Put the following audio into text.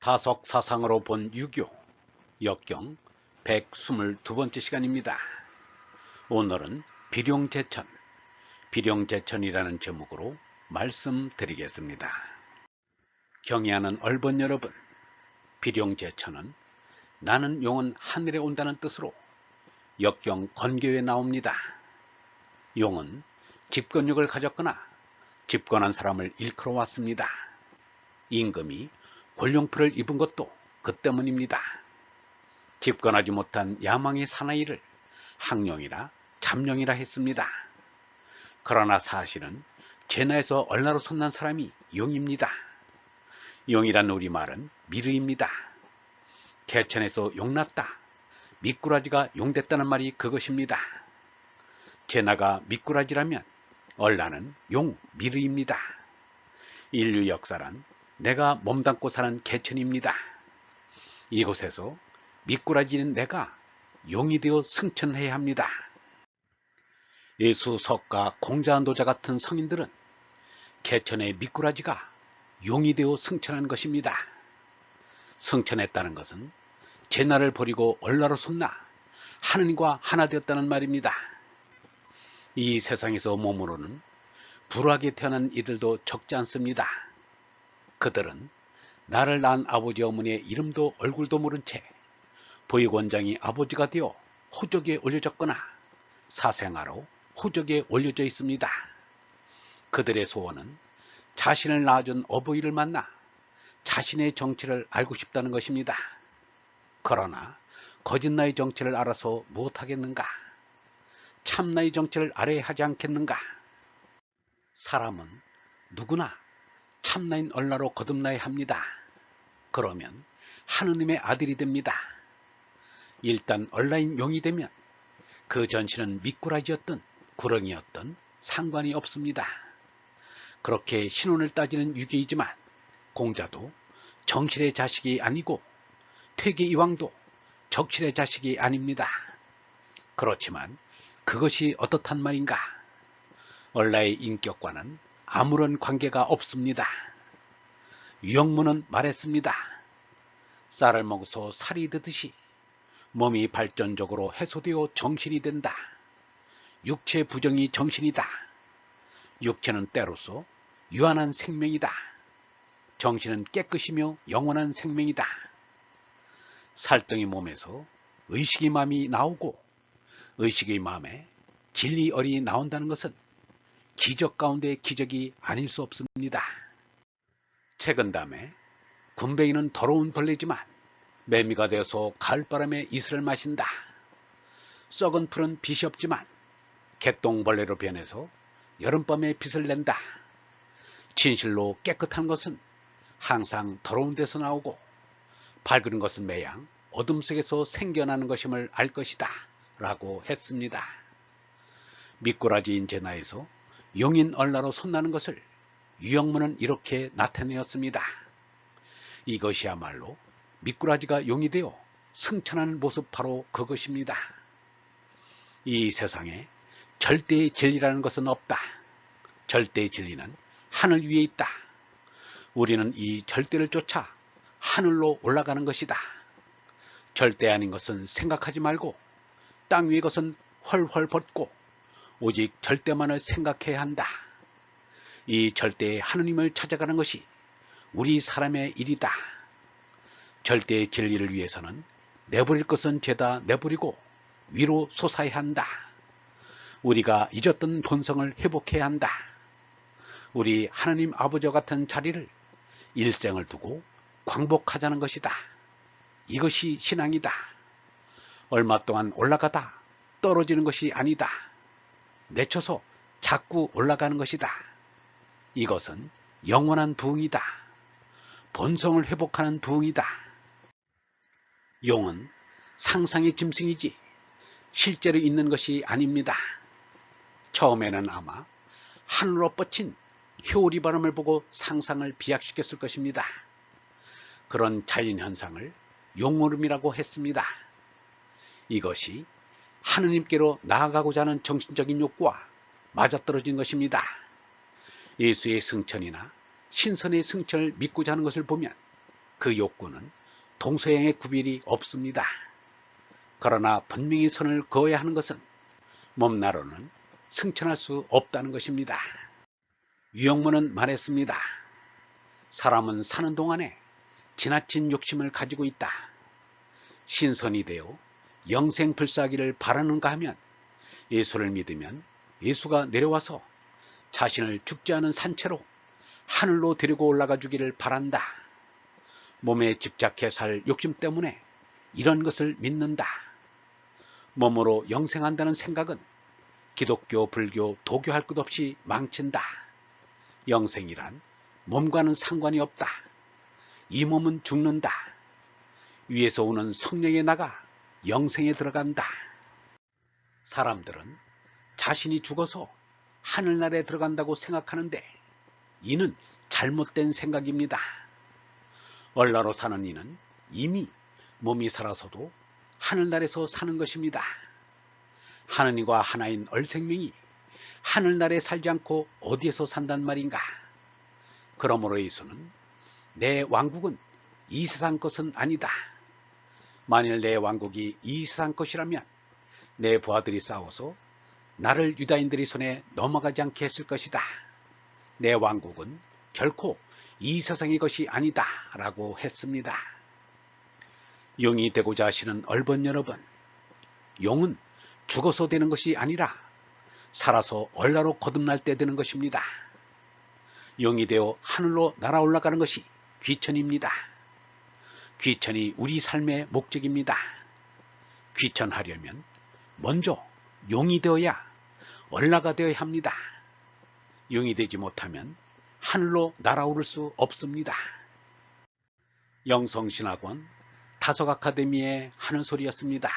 다속 사상으로 본 유교, 역경 122번째 시간입니다. 오늘은 비룡제천, 비룡제천이라는 제목으로 말씀드리겠습니다. 경애하는 얼번 여러분, 비룡제천은 나는 용은 하늘에 온다는 뜻으로 역경 건교에 나옵니다. 용은 집권력을 가졌거나 집권한 사람을 일컬어 왔습니다. 임금이 권룡표를 입은 것도 그 때문입니다. 집권하지 못한 야망의 사나이를 항룡이라 잠룡이라 했습니다. 그러나 사실은 제나에서 얼나로 솟난 사람이 용입니다. 용이란 우리말은 미르입니다. 개천에서 용났다, 미꾸라지가 용됐다는 말이 그것입니다. 제나가 미꾸라지라면 얼라는 용, 미르입니다. 인류 역사란 내가 몸담고 사는 개천입니다. 이곳에서 미꾸라지인 내가 용이 되어 승천해야 합니다. 예수, 석가, 공자, 노자 같은 성인들은 개천의 미꾸라지가 용이 되어 승천한 것입니다. 승천했다는 것은 제나를 버리고 얼라로 솟나 하느님과 하나 되었다는 말입니다. 이 세상에서 몸으로는 불우하게 태어난 이들도 적지 않습니다. 그들은 나를 낳은 아버지 어머니의 이름도 얼굴도 모른 채 보육원장이 아버지가 되어 호적에 올려졌거나 사생아로 호적에 올려져 있습니다. 그들의 소원은 자신을 낳아준 어버이를 만나 자신의 정체를 알고 싶다는 것입니다. 그러나 거짓 나의 정체를 알아서 무엇하겠는가? 참 나의 정체를 알아야 하지 않겠는가? 사람은 누구나 참나인 얼라로 거듭나야 합니다. 그러면 하느님의 아들이 됩니다. 일단 얼라인 용이 되면 그 전신은 미꾸라지였든 구렁이였든 상관이 없습니다. 그렇게 신혼을 따지는 유교이지만 공자도 정실의 자식이 아니고 퇴계이왕도 적실의 자식이 아닙니다. 그렇지만 그것이 어떻단 말인가? 얼라의 인격과는 아무런 관계가 없습니다. 유영문은 말했습니다. 쌀을 먹어서 살이 되듯이 몸이 발전적으로 해소되어 정신이 된다. 육체 부정이 정신이다. 육체는 때로서 유한한 생명이다. 정신은 깨끗이며 영원한 생명이다. 살덩이 몸에서 의식의 마음이 나오고 의식의 마음에 진리얼이 나온다는 것은 기적 가운데 기적이 아닐 수 없습니다. 최근담에 군뱅이는 더러운 벌레지만 매미가 되어서 가을바람에 이슬을 마신다. 썩은 풀은 빛이 없지만 개똥벌레로 변해서 여름밤에 빛을 낸다. 진실로 깨끗한 것은 항상 더러운 데서 나오고 밝은 것은 매양 어둠 속에서 생겨나는 것임을 알 것이다 라고 했습니다. 미꾸라지인 제나에서 용인 얼라로 솟나는 것을 유영문은 이렇게 나타내었습니다. 이것이야말로 미꾸라지가 용이 되어 승천하는 모습 바로 그것입니다. 이 세상에 절대의 진리라는 것은 없다. 절대의 진리는 하늘 위에 있다. 우리는 이 절대를 쫓아 하늘로 올라가는 것이다. 절대 아닌 것은 생각하지 말고 땅 위의 것은 헐헐 벗고 오직 절대만을 생각해야 한다. 이 절대의 하느님을 찾아가는 것이 우리 사람의 일이다. 절대의 진리를 위해서는 내버릴 것은 죄다 내버리고 위로 솟아야 한다. 우리가 잊었던 본성을 회복해야 한다. 우리 하느님 아버지와 같은 자리를 일생을 두고 광복하자는 것이다. 이것이 신앙이다. 얼마 동안 올라가다 떨어지는 것이 아니다. 내쳐서 자꾸 올라가는 것이다. 이것은 영원한 부흥이다. 본성을 회복하는 부흥이다. 용은 상상의 짐승이지 실제로 있는 것이 아닙니다. 처음에는 아마 하늘로 뻗친 효리 바람을 보고 상상을 비약시켰을 것입니다. 그런 자연현상을 용오름이라고 했습니다. 이것이 하느님께로 나아가고자 하는 정신적인 욕구와 맞아떨어진 것입니다. 예수의 승천이나 신선의 승천을 믿고자 하는 것을 보면 그 욕구는 동서양의 구별이 없습니다. 그러나 분명히 선을 그어야 하는 것은 몸나로는 승천할 수 없다는 것입니다. 유영문은 말했습니다. 사람은 사는 동안에 지나친 욕심을 가지고 있다. 신선이 되어 영생불사하기를 바라는가 하면 예수를 믿으면 예수가 내려와서 자신을 죽지 않은 산채로 하늘로 데리고 올라가 주기를 바란다. 몸에 집착해 살 욕심 때문에 이런 것을 믿는다. 몸으로 영생한다는 생각은 기독교, 불교, 도교 할 것 없이 망친다. 영생이란 몸과는 상관이 없다. 이 몸은 죽는다. 위에서 오는 성령에 나가 영생에 들어간다. 사람들은 자신이 죽어서 하늘나라에 들어간다고 생각하는데 이는 잘못된 생각입니다. 얼라로 사는 이는 이미 몸이 살아서도 하늘나라에서 사는 것입니다. 하느님과 하나인 얼생명이 하늘나라에 살지 않고 어디에서 산단 말인가? 그러므로 예수는 내 왕국은 이 세상 것은 아니다. 만일 내 왕국이 이 세상 것이라면 내 부하들이 싸워서 나를 유다인들의 손에 넘어가지 않게 했을 것이다. 내 왕국은 결코 이 세상의 것이 아니다 라고 했습니다. 용이 되고자 하시는 얼번 여러분, 용은 죽어서 되는 것이 아니라 살아서 얼라로 거듭날 때 되는 것입니다. 용이 되어 하늘로 날아 올라가는 것이 귀천입니다. 귀천이 우리 삶의 목적입니다. 귀천하려면 먼저 용이 되어야 얼라가 되어야 합니다. 용이 되지 못하면 하늘로 날아오를 수 없습니다. 영성신학원 다석아카데미의 하는 소리였습니다.